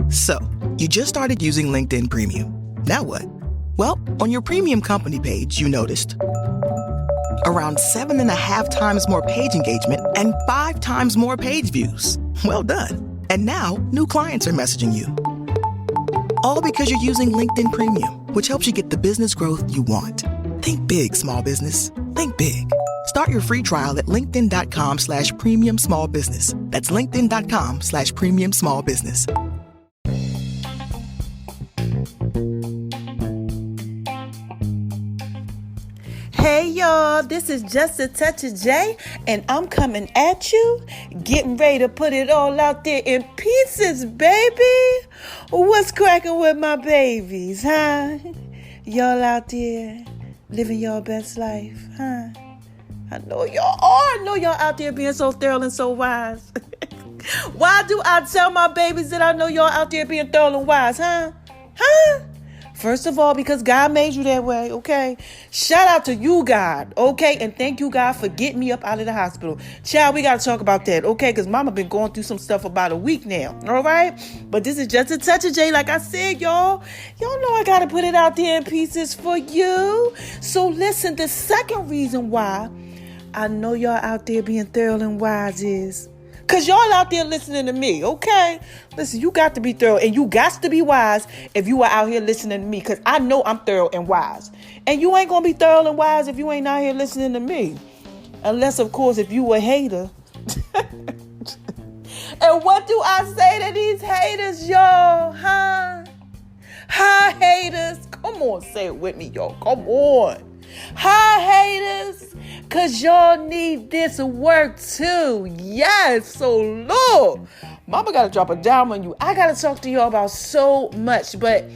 So, you just started using LinkedIn Premium. Now what? Well, on your premium company page, you noticed around 7.5 times more page engagement and 5 times more page views. Well done. And now, new clients are messaging you. All because you're using LinkedIn Premium, which helps you get the business growth you want. Think big, small business. Think big. Start your free trial at linkedin.com/premium small business. That's linkedin.com/premium small business. Hey y'all, this is Just a Touch of J, and I'm coming at you, getting ready to put it all out there in pieces, baby. What's cracking with my babies, huh? Y'all out there living your best life, huh? I know y'all are. I know y'all out there being so thorough and so wise. Why do I tell my babies that I know y'all out there being thorough and wise, huh? Huh? First of all, because God made you that way, okay? Shout out to you, God, okay? And thank you, God, for getting me up out of the hospital. Child, we got to talk about that, okay? Because mama been going through some stuff about a week now, all right? But this is Just a Touch of J, like I said, y'all. Y'all know I got to put it out there in pieces for you. So listen, the second reason why I know y'all out there being thorough and wise is because y'all out there listening to me, okay? Listen, you got to be thorough and you got to be wise if you are out here listening to me, because I know I'm thorough and wise. And you ain't going to be thorough and wise if you ain't out here listening to me. Unless, of course, if you a hater. And what do I say to these haters, y'all? Huh? Hi, haters. Come on, say it with me, y'all. Come on. Hi, haters, because y'all need this work too. Yes, so look, mama got to drop a dime on you. I got to talk to y'all about so much, but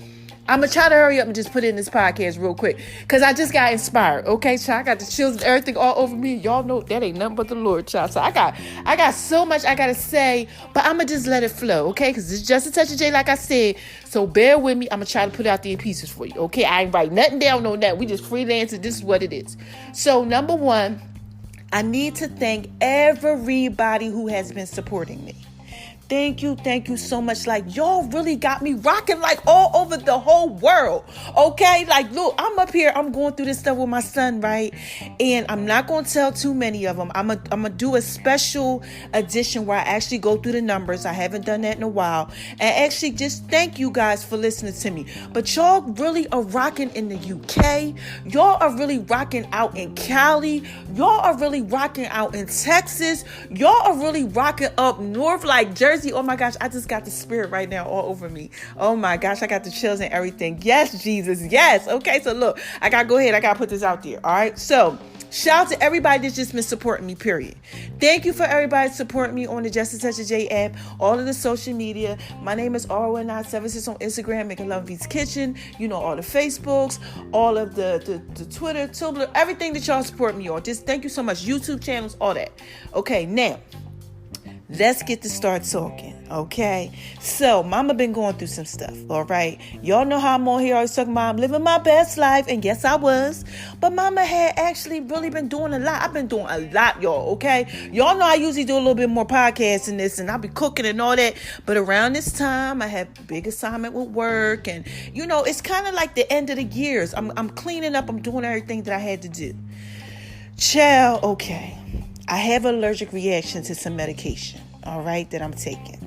I'm going to try to hurry up and just put it in this podcast real quick, because I just got inspired, okay, child? I got the chills and everything all over me. Y'all know that ain't nothing but the Lord, child. So I got so much I got to say, but I'm going to just let it flow, okay? Because it's Just a Touch of J, like I said. So bear with me. I'm going to try to put it out there in pieces for you, okay? I ain't write nothing down on that. We just freelancing. This is what it is. So number one, I need to thank everybody who has been supporting me. Thank you so much. Like, y'all really got me rocking like all over the whole world. Okay? Like, look, I'm up here. I'm going through this stuff with my son, right? And I'm not going to tell too many of them. I'm going to do a special edition where I actually go through the numbers. I haven't done that in a while. And actually just thank you guys for listening to me. But y'all really are rocking in the UK. Y'all are really rocking out in Cali. Y'all are really rocking out in Texas. Y'all are really rocking up north like Jersey. Oh my gosh, I just got the spirit right now all over me. Oh my gosh, I got the chills and everything. Yes, Jesus, yes. Okay, so look, I gotta go ahead. I gotta put this out there. All right, so shout out to everybody that's just been supporting me, period. Thank you for everybody supporting me on the Just a Touch of J app, all of the social media. My name is R1976 on Instagram, Making Love Beats Kitchen. You know, all the Facebooks, all of the Twitter, Tumblr, everything that y'all support me on. Just thank you so much. YouTube channels, all that. Okay, now let's get to start talking, okay? So, mama been going through some stuff, all right? Y'all know how I'm on here always talking about I'm living my best life, and yes, I was. But mama had actually really been doing a lot. I've been doing a lot, y'all, okay? Y'all know I usually do a little bit more podcasts than this, and I'll be cooking and all that. But around this time, I had a big assignment with work, and, you know, it's kind of like the end of the years. I'm cleaning up. I'm doing everything that I had to do. Child, okay. I have an allergic reaction to some medication, all right, that I'm taking.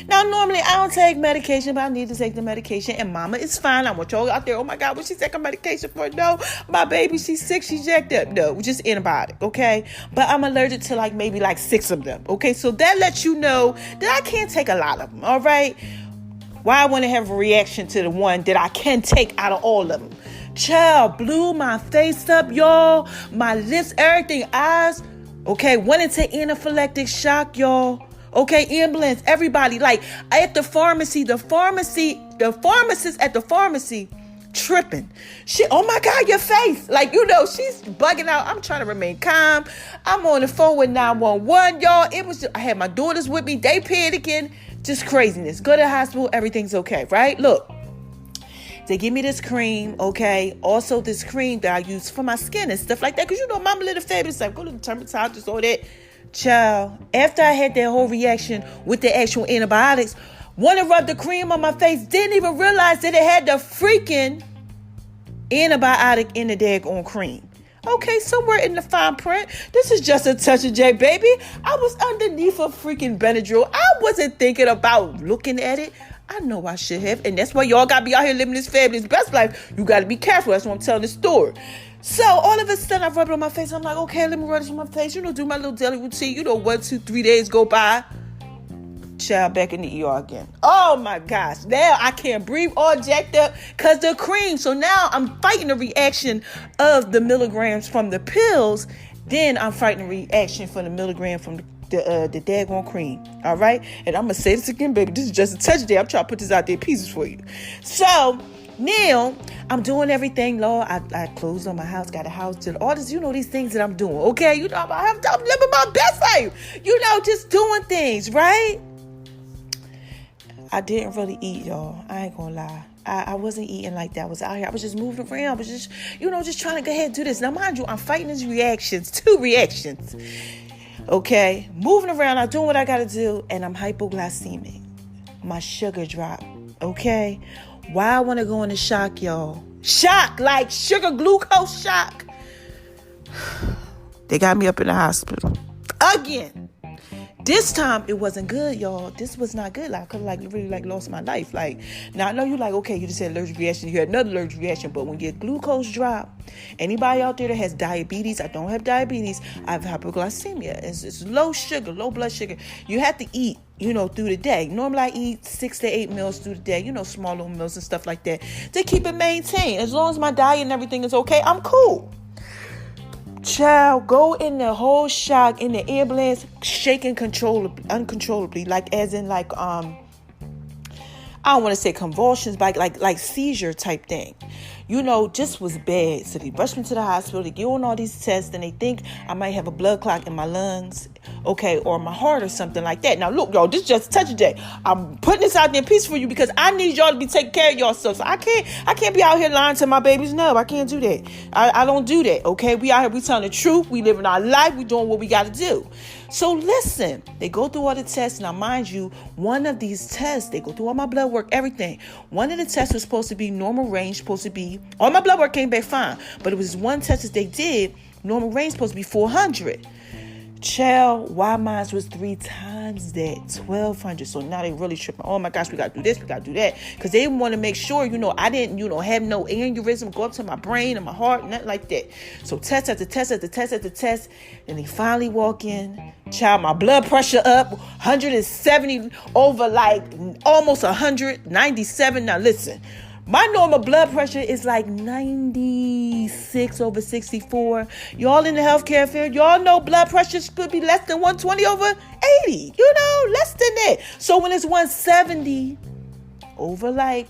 Now, normally I don't take medication, but I need to take the medication, and mama is fine. I want y'all out there, oh my God, what she taking medication for? No, my baby, she's sick, she's jacked up. No, just antibiotic, okay? But I'm allergic to maybe 6 of them, okay? So that lets you know that I can't take a lot of them, all right? Why I want to have a reaction to the one that I can take out of all of them. Child, blew my face up, y'all. My lips, everything, eyes. Okay, went into anaphylactic shock, y'all. Okay, ambulance, everybody. Like, at the pharmacy, the pharmacist at the pharmacy tripping. She, oh my God, your face. Like, you know, she's bugging out. I'm trying to remain calm. I'm on the phone with 911, y'all. I had my daughters with me. They panicking. Just craziness. Go to the hospital. Everything's okay, right? Look. They give me this cream, okay? Also, this cream that I use for my skin and stuff like that. Because, you know, mama little fabulous. Like, go to the dermatologist, all that. Child, after I had that whole reaction with the actual antibiotics, Want to rub the cream on my face. Didn't even realize that it had the freaking antibiotic in the daggone cream. Okay, somewhere in the fine print. This is just a touch of J, baby. I was underneath a freaking Benadryl. I wasn't thinking about looking at it. I know I should have. And that's why y'all got to be out here living this fabulous best life. You got to be careful. That's why I'm telling the story. So all of a sudden I rub it on my face. I'm like, okay, let me rub this on my face. Do my little daily routine. 1, 2, 3 days go by. Child, back in the ER again. Oh my gosh. Now I can't breathe, all jacked up because the cream. So now I'm fighting the reaction of the milligrams from the pills. Then I'm fighting the reaction from the milligram from the daggone cream. All right. And I'm going to say this again, baby. This is just a touch day. I'm trying to put this out there in pieces for you. So now I'm doing everything, Lord. I closed on my house, got a house, did all this, these things that I'm doing. Okay. I'm living my best life. Just doing things, right? I didn't really eat, y'all. I ain't gonna lie. I wasn't eating like that. I was out here. I was just moving around. I was just, just trying to go ahead and do this. Now, mind you, I'm fighting these reactions. 2 reactions. Okay? Moving around. I'm doing what I got to do. And I'm hypoglycemic. My sugar dropped. Okay? Why I want to go into shock, y'all? Shock. Like sugar glucose shock. They got me up in the hospital. Again. This time, it wasn't good, y'all. This was not good. I could have really lost my life. Now I know you okay, you just had allergic reaction. You had another allergic reaction. But when your glucose drop, anybody out there that has diabetes, I don't have diabetes. I have hypoglycemia. It's low sugar, low blood sugar. You have to eat, through the day. Normally, I eat 6 to 8 meals through the day. Small little meals and stuff like that to keep it maintained. As long as my diet and everything is okay, I'm cool. Child, go in the whole shock in the ambulance, shaking uncontrollably, I don't want to say convulsions, but like seizure type thing. Just was bad. So they rushed me to the hospital. They give on all these tests, and they think I might have a blood clot in my lungs, okay, or my heart or something like that. Now, look, y'all, this is just a touch of day. I'm putting this out there in peace for you because I need y'all to be taking care of yourself. So I can't be out here lying to my babies. No, I can't do that. I don't do that, okay? We out here, we telling the truth. We living our life. We doing what we got to do. So listen, they go through all the tests. Now, mind you, one of these tests, they go through all my blood work, everything. One of the tests was supposed to be normal range, all my blood work came back fine. But it was one test that they did, normal range supposed to be 400. Child, why mine was 3 times that, 1,200. So now they really tripping. Oh my gosh, we got to do this, we got to do that. Because they want to make sure, I didn't, have no aneurysm go up to my brain and my heart, nothing like that. So test after test after test after test. And they finally walk in. Child, my blood pressure up, 170 over almost 197. Now listen. My normal blood pressure is 96 over 64. Y'all in the healthcare field, y'all know blood pressure could be less than 120 over 80. Less than that. So when it's 170 over I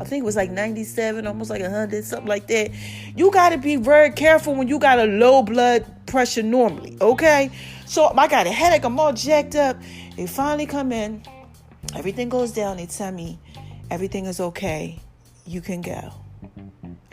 think it was 97, almost 100, something like that. You got to be very careful when you got a low blood pressure normally, okay? So I got a headache. I'm all jacked up. They finally come in. Everything goes down. They tell me everything is okay. You can go.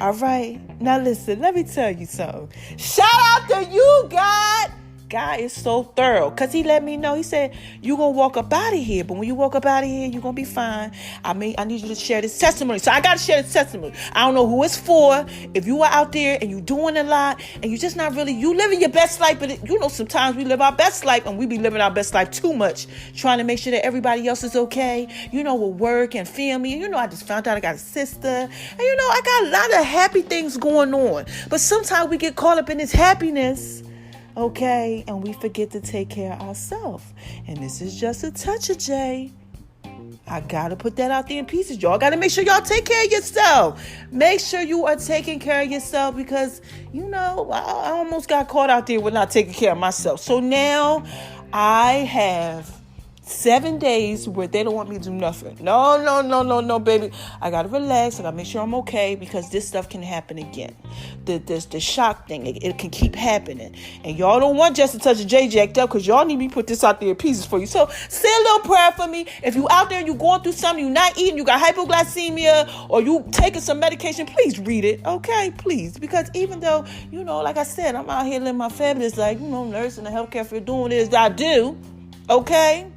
All right. Now listen, let me tell you something. Shout out to you, God. God is so thorough because he let me know. He said, you're going to walk up out of here. But when you walk up out of here, you're going to be fine. I need you to share this testimony. So I got to share this testimony. I don't know who it's for. If you are out there and you're doing a lot and you're just not really, you living your best life. But sometimes we live our best life and we be living our best life too much, trying to make sure that everybody else is okay. With work and family. And I just found out I got a sister. And I got a lot of happy things going on. But sometimes we get caught up in this happiness. Okay, and we forget to take care of ourselves. And this is just a touch of J. I gotta put that out there in pieces. Y'all gotta make sure y'all take care of yourself. Make sure you are taking care of yourself because, I almost got caught out there with not taking care of myself. So now I have 7 days where they don't want me to do nothing. No, baby. I got to relax. I got to make sure I'm okay because this stuff can happen again. The shock thing, it can keep happening. And y'all don't want just to touch a J jacked up because y'all need me to put this out there in pieces for you. So say a little prayer for me. If you out there and you going through something, you not eating, you got hypoglycemia or you taking some medication, please read it. Okay, please. Because even though, like I said, I'm out here living my fabulous, nurse in the healthcare field doing this, I do. Okay?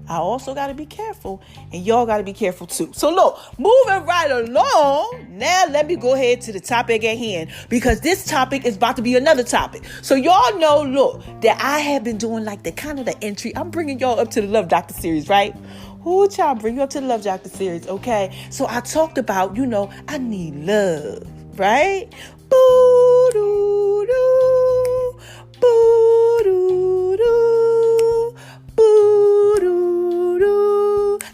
I also got to be careful, and y'all got to be careful too. So look, moving right along, now let me go ahead to the topic at hand, because this topic is about to be another topic. So y'all know, look, that I have been doing like the kind of the entry. I'm bringing y'all up to the Love Doctor series, right? Who child bring you up to the Love Doctor series, okay? So I talked about, I need love, right? Boo-doo-doo, boo-doo-doo, boo-doo-doo.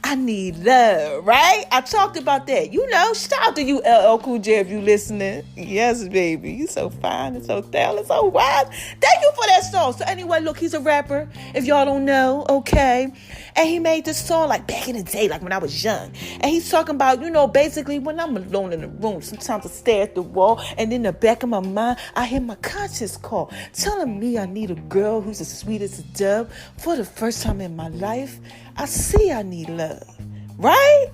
I need love, right? I talked about that. Shout out to you, LL Cool J, if you listening. Yes, baby. You so fine and so talented, so wise. Thank you for that song. So anyway, look, he's a rapper, if y'all don't know, okay? And he made this song like back in the day, like when I was young. And he's talking about, basically when I'm alone in the room, sometimes I stare at the wall, and in the back of my mind, I hear my conscience call, telling me I need a girl who's as sweet as a dove. For the first time in my life, I see I need love, right?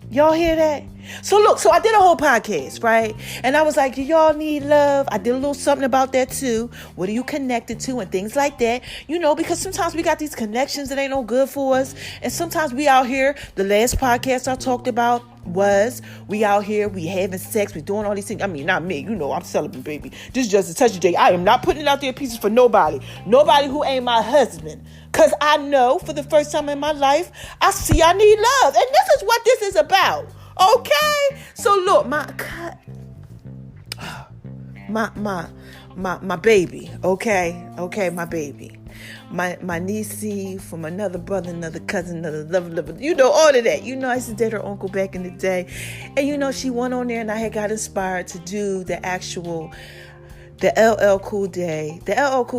Y'all hear that? So I did a whole podcast, right? And I was like, do y'all need love? I did a little something about that too. What are you connected to and things like that? Because sometimes we got these connections that ain't no good for us. And sometimes we out here, the last podcast I talked about was we out here, we having sex, we doing all these things. I mean, not me, I'm celibate, baby. This is just a touchy day. I am not putting it out there pieces for nobody who ain't my husband. Because I know for the first time in my life, I see I need love. And this is what this is about. Okay? So look, my baby, okay? Okay, my baby. My niecey from another brother, another cousin, another lover, all of that. I used to date her uncle back in the day. And she went on there, and I had got inspired to do the LL Cool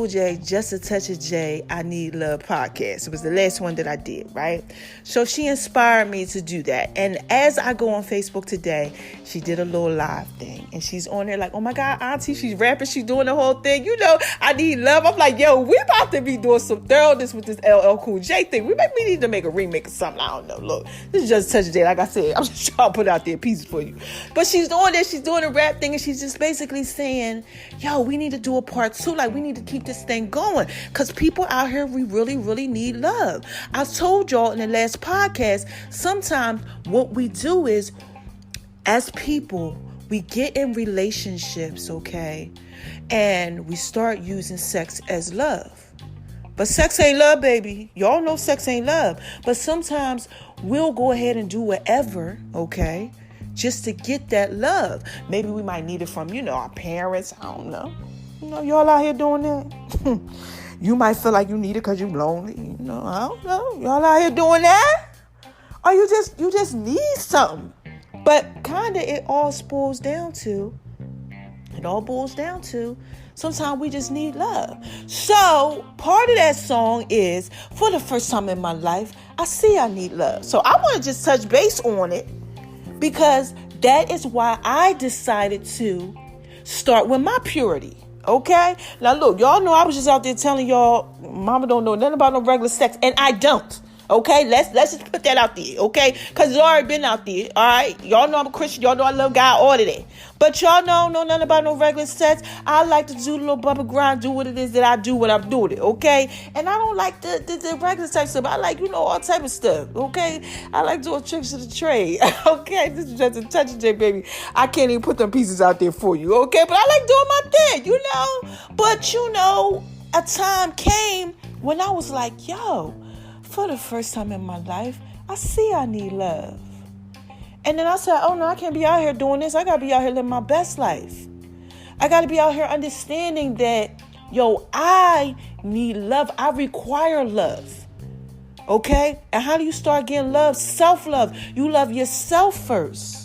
J, Just a Touch of J, I Need Love podcast. It was the last one that I did, right? So she inspired me to do that. And as I go on Facebook today, she did a little live thing. And she's on there like, oh my God, auntie, she's rapping, she's doing the whole thing. I need love. I'm like, yo, we about to be doing some thoroughness with this LL Cool J thing. We need to make a remake or something. I don't know. Look, this is Just a Touch of J. Like I said, I'm just trying to put out there pieces for you. But she's doing this, she's doing a rap thing, and she's just basically saying, yo, we need to do a part 2. Like, we need to keep this thing going, because people out here, we really, really need love. I told y'all in the last podcast, sometimes what we do is, as people, we get in relationships, okay, and we start using sex as love. But sex ain't love, baby. Y'all know sex ain't love. But sometimes we'll go ahead and do whatever, okay, just to get that love. Maybe we might need it from, our parents. I don't know. Y'all out here doing that? You might feel like you need it because you're lonely. I don't know. Y'all out here doing that? Or you just need something. But kind of it all boils down to, sometimes we just need love. So part of that song is, for the first time in my life, I see I need love. So I want to just touch base on it, because that is why I decided to start with my purity. Okay? Now look, y'all know I was just out there telling y'all, mama don't know nothing about no regular sex, and I don't. Okay? Let's just put that out there, okay? Because it's already been out there, all right? Y'all know I'm a Christian. Y'all know I love God, all of that. But y'all don't know nothing about no regular sex. I like to do the little bumper grind, do what it is that I do when I'm doing it, okay? And I don't like the regular type stuff. I like, all type of stuff, okay? I like doing tricks of the trade, okay? This is just a touch of J, baby. I can't even put them pieces out there for you, okay? But I like doing my thing, But, a time came when I was like, yo, for the first time in my life, I see I need love. And then I said, oh no, I can't be out here doing this. I got to be out here living my best life. I got to be out here understanding that, I need love. I require love. Okay? And how do you start getting love? Self-love. You love yourself first.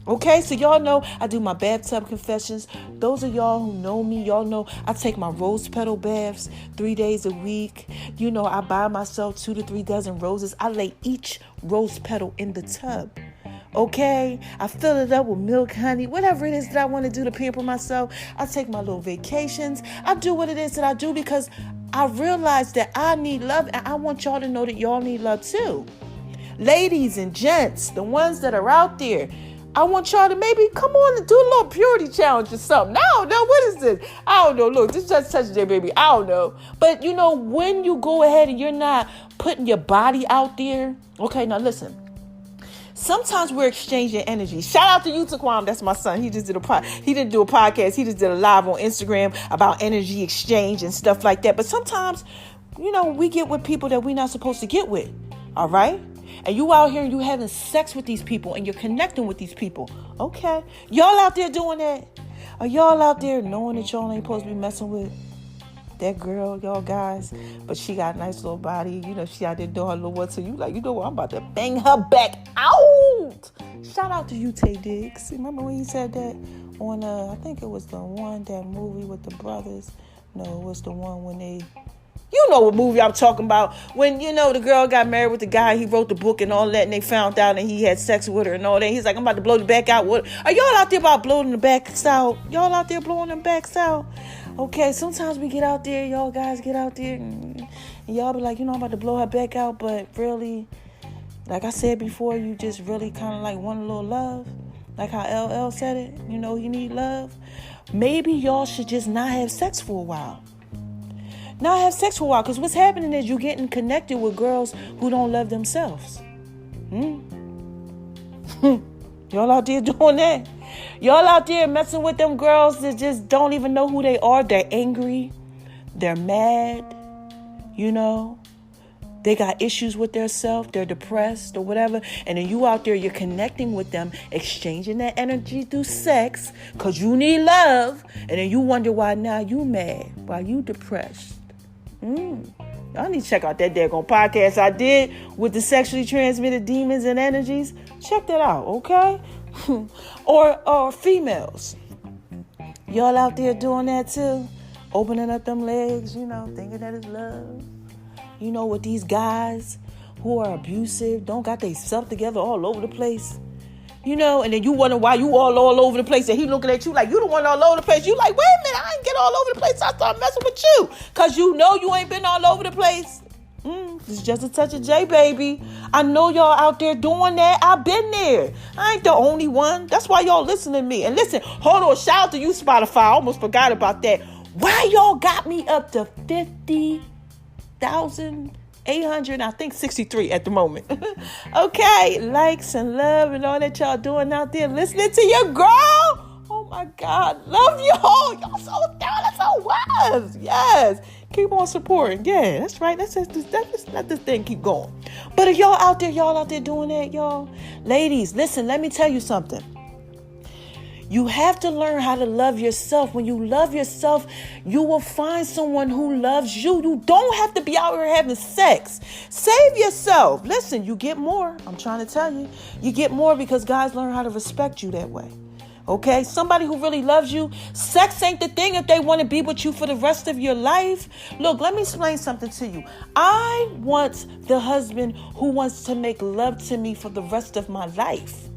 Okay, so y'all know I do my bathtub confessions. Those of y'all who know me, y'all know I take my rose petal baths 3 days a week. I buy myself 2 to 3 dozen roses. I lay each rose petal in the tub. Okay, I fill it up with milk, honey, whatever it is that I want to do to pamper myself. I take my little vacations. I do what it is that I do because I realize that I need love, and I want y'all to know that y'all need love too. Ladies and gents, the ones that are out there, I want y'all to maybe come on and do a little purity challenge or something. I don't know. What is this? I don't know. Look, this is just touch J, baby. I don't know. But, when you go ahead and you're not putting your body out there. Okay, now listen. Sometimes we're exchanging energy. Shout out to you, Taquam. That's my son. He just did he didn't do a podcast. He just did a live on Instagram about energy exchange and stuff like that. But sometimes, we get with people that we're not supposed to get with. All right? And you out here and you having sex with these people and you're connecting with these people. Okay. Y'all out there doing that? Are y'all out there knowing that y'all ain't supposed to be messing with that girl, y'all guys? But she got a nice little body. She out there doing her little what. So you like, what? I'm about to bang her back out. Shout out to you, Tay Diggs. Remember when he said that on, I think it was the one, that movie with the brothers. No, it was the one when they... You know what movie I'm talking about. When, the girl got married with the guy, he wrote the book and all that, and they found out and he had sex with her and all that. He's like, I'm about to blow the back out. What? Are y'all out there about blowing the backs out? Y'all out there blowing them backs out? Okay, sometimes we get out there, y'all guys get out there, and y'all be like, I'm about to blow her back out, but really, like I said before, you just really kind of like want a little love. Like how LL said it, you need love. Maybe y'all should just not have sex for a while. Not have sex for a while, because what's happening is you're getting connected with girls who don't love themselves. Y'all out there doing that? Y'all out there messing with them girls that just don't even know who they are. They're angry. They're mad. They got issues with their self. They're depressed or whatever. And then you out there, you're connecting with them, exchanging that energy through sex because you need love. And then you wonder why now you mad, why you depressed. Y'all need to check out that daggone podcast I did with the sexually transmitted demons and energies. Check that out, okay? or females. Y'all out there doing that too? Opening up them legs, thinking that is love. With these guys who are abusive, don't got their self together all over the place. And then you wonder why you all over the place, and he looking at you like you the one all over the place. You like, wait a minute, I ain't get all over the place. I start messing with you because you ain't been all over the place. It's just a touch of J, baby. I know y'all out there doing that. I've been there. I ain't the only one. That's why y'all listen to me. And listen, hold on, shout out to you, Spotify. I almost forgot about that. Why y'all got me up to 50,800, I think 63 at the moment. Okay, likes and love and all that y'all doing out there, listening to your girl. Oh my God, love y'all. Y'all so down. That's how it was. Yes, keep on supporting. Yeah, that's right. Let's let this thing keep going. But if y'all out there doing that, y'all, ladies, listen. Let me tell you something. You have to learn how to love yourself. When you love yourself, you will find someone who loves you. You don't have to be out here having sex. Save yourself. Listen, you get more. I'm trying to tell you. You get more because guys learn how to respect you that way. Okay? Somebody who really loves you, sex ain't the thing if they want to be with you for the rest of your life. Look, let me explain something to you. I want the husband who wants to make love to me for the rest of my life.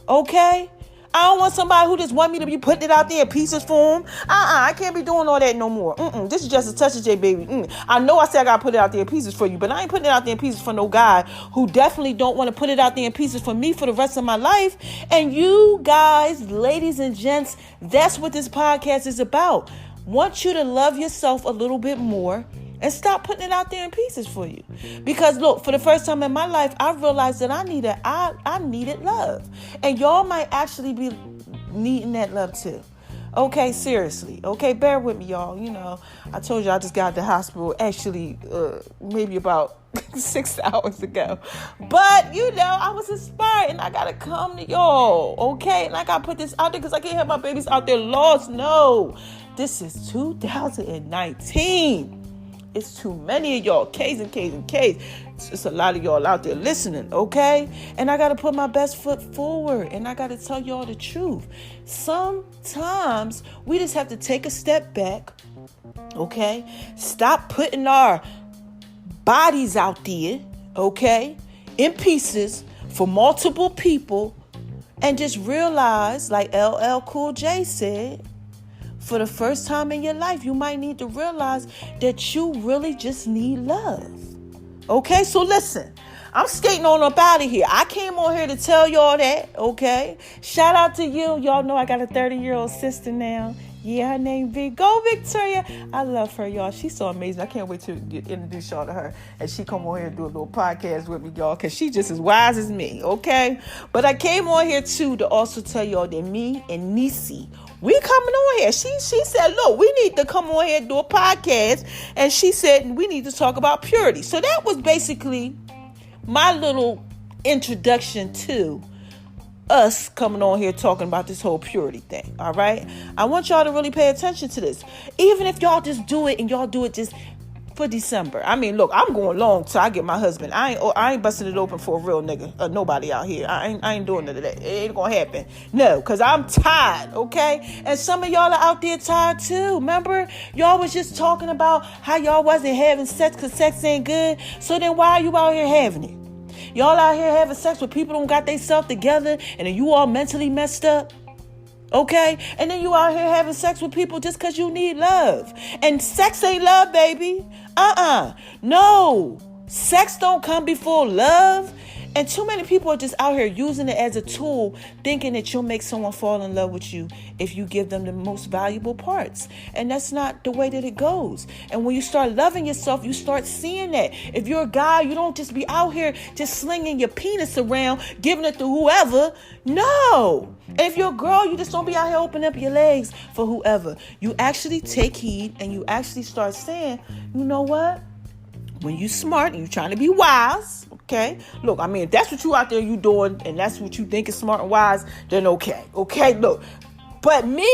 Okay? I don't want somebody who just want me to be putting it out there in pieces for him. I can't be doing all that no more. This is just a touch of J, baby. I know I said I got to put it out there in pieces for you, but I ain't putting it out there in pieces for no guy who definitely don't want to put it out there in pieces for me for the rest of my life. And you guys, ladies and gents, that's what this podcast is about. Want you to love yourself a little bit more and stop putting it out there in pieces for you. Because look, for the first time in my life, I realized that I needed love. And y'all might actually be needing that love too. Okay, seriously. Okay, bear with me, y'all. I told you I just got to the hospital actually maybe about 6 hours ago. But, I was inspired and I got to come to y'all. Okay, and I got to put this out there because I can't have my babies out there lost. No, this is 2019. It's too many of y'all. K's. It's just a lot of y'all out there listening, okay? And I got to put my best foot forward. And I got to tell y'all the truth. Sometimes we just have to take a step back, okay? Stop putting our bodies out there, okay? In pieces for multiple people. And just realize, like LL Cool J said, for the first time in your life, you might need to realize that you really just need love. Okay, so listen, I'm skating on up out of here. I came on here to tell y'all that, okay? Shout out to you. Y'all know I got a 30-year-old sister now. Yeah, her name V. Go Victoria. I love her, y'all. She's so amazing. I can't wait to introduce y'all to her. And she come on here and do a little podcast with me, y'all, because she just as wise as me, okay? But I came on here, too, to also tell y'all that me and Nisi, we coming on here. She said, look, we need to come on here and do a podcast. And she said, we need to talk about purity. So that was basically my little introduction to us coming on here talking about this whole purity thing. All right. I want y'all to really pay attention to this. Even if y'all just do it and y'all do it just for December. I mean, look, I'm going long till I get my husband. I ain't busting it open for a real nigga. Nobody out here. I ain't doing none of that. It ain't gonna happen. No, because I'm tired, okay? And some of y'all are out there tired too. Remember? Y'all was just talking about how y'all wasn't having sex because sex ain't good. So then why are you out here having it? Y'all out here having sex with people who don't got themselves together and then you all mentally messed up. Okay? And then you out here having sex with people just because you need love. And sex ain't love, baby. No. Sex don't come before love. And too many people are just out here using it as a tool, thinking that you'll make someone fall in love with you if you give them the most valuable parts. And that's not the way that it goes. And when you start loving yourself, you start seeing that. If you're a guy, you don't just be out here just slinging your penis around, giving it to whoever. No. And if you're a girl, you just don't be out here opening up your legs for whoever. You actually take heed and you actually start saying, you know what? When you smart and you're trying to be wise, okay? Look, I mean, if that's what you out there you doing and that's what you think is smart and wise, then okay. Okay, look. But me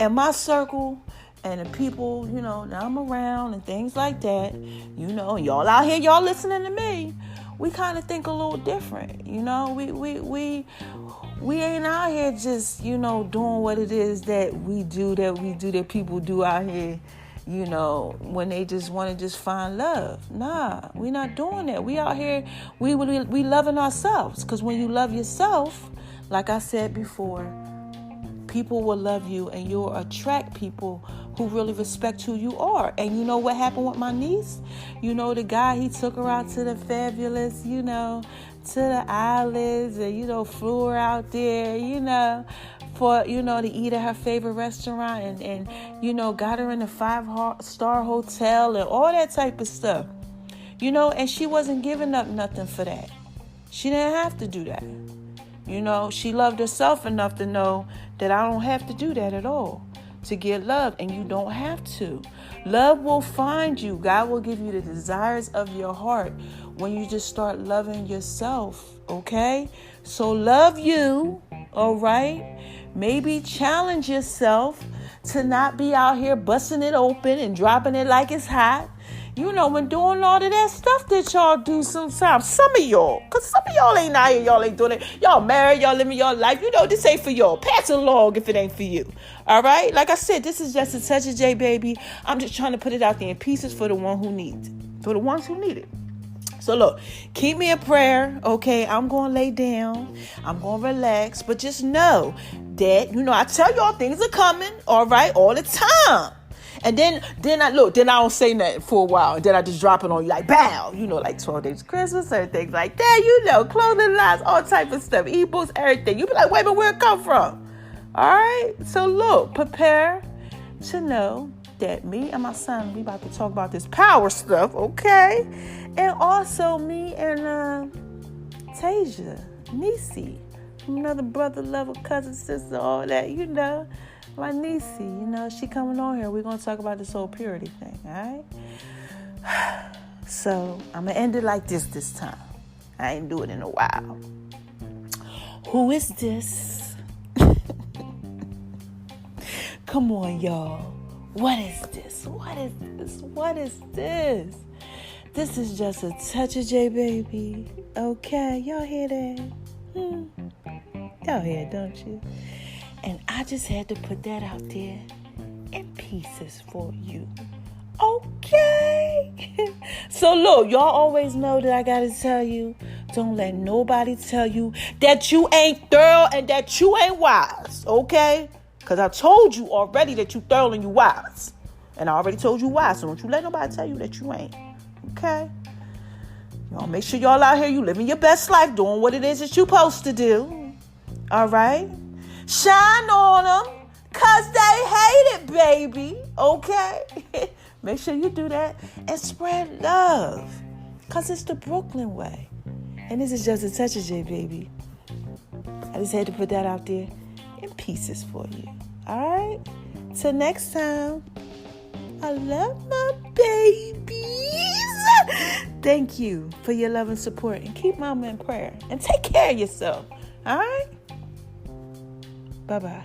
and my circle and the people, you know, that I'm around and things like that, you know, and y'all out here, y'all listening to me, we kind of think a little different, you know? We ain't out here just, you know, doing what it is that we do that people do out here. You know, when they just want to just find love. Nah, we not doing that. We out here, we loving ourselves. Because when you love yourself, like I said before, people will love you and you'll attract people who really respect who you are. And you know what happened with my niece? You know, the guy, he took her out to the fabulous, you know, to the islands and, you know, flew her out there, you know, for, you know, to eat at her favorite restaurant and you know, got her in a 5-star hotel and all that type of stuff, you know, and she wasn't giving up nothing for that. She didn't have to do that. You know, she loved herself enough to know that I don't have to do that at all to get love, and you don't have to. Love will find you. God will give you the desires of your heart when you just start loving yourself, okay? So love you, all right? Maybe challenge yourself to not be out here busting it open and dropping it like it's hot. You know, when doing all of that stuff that y'all do sometimes. Some of y'all, because some of y'all ain't out here, y'all ain't doing it. Y'all married, y'all living your life. You know, this ain't for y'all. Pass it along if it ain't for you. All right? Like I said, this is just a touch of J, baby. I'm just trying to put it out there in pieces for the one who needs it. For the ones who need it. So look, keep me in prayer, okay? I'm going to lay down. I'm going to relax. But just know that, you know, I tell y'all things are coming, all right, all the time. And then I don't say nothing for a while. And then I just drop it on you like, bow. You know, like 12 Days of Christmas, certain things like that. You know, clothing lines, all type of stuff. Ebooks, everything. You be like, wait a minute, where it come from? All right? So look, prepare to know that me and my son, we about to talk about this power stuff, okay? And also me and Tasia, Nisi, another brother, lover, cousin, sister, all that, you know. My niecey, you know, she coming on here. We're going to talk about this whole purity thing, all right? So I'm going to end it like this time. I ain't do it in a while. Who is this? Come on, y'all. What is this? What is this? What is this? This is just a touch of J, baby. Okay, y'all hear that? Y'all hear it, don't you? And I just had to put that out there in pieces for you. Okay? So look, y'all always know that I gotta tell you, don't let nobody tell you that you ain't thorough and that you ain't wise. Okay? Because I told you already that you thorough and you wise. And I already told you why. So don't you let nobody tell you that you ain't. Okay? Y'all make sure y'all out here, you living your best life, doing what it is that you're supposed to do. All right? Shine on them, because they hate it, baby. Okay? Make sure you do that and spread love, because it's the Brooklyn way. And this is just a touch of J, baby. I just had to put that out there in pieces for you. All right? Till next time, I love my babies. Thank you for your love and support. And keep mama in prayer. And take care of yourself. All right? Bye-bye.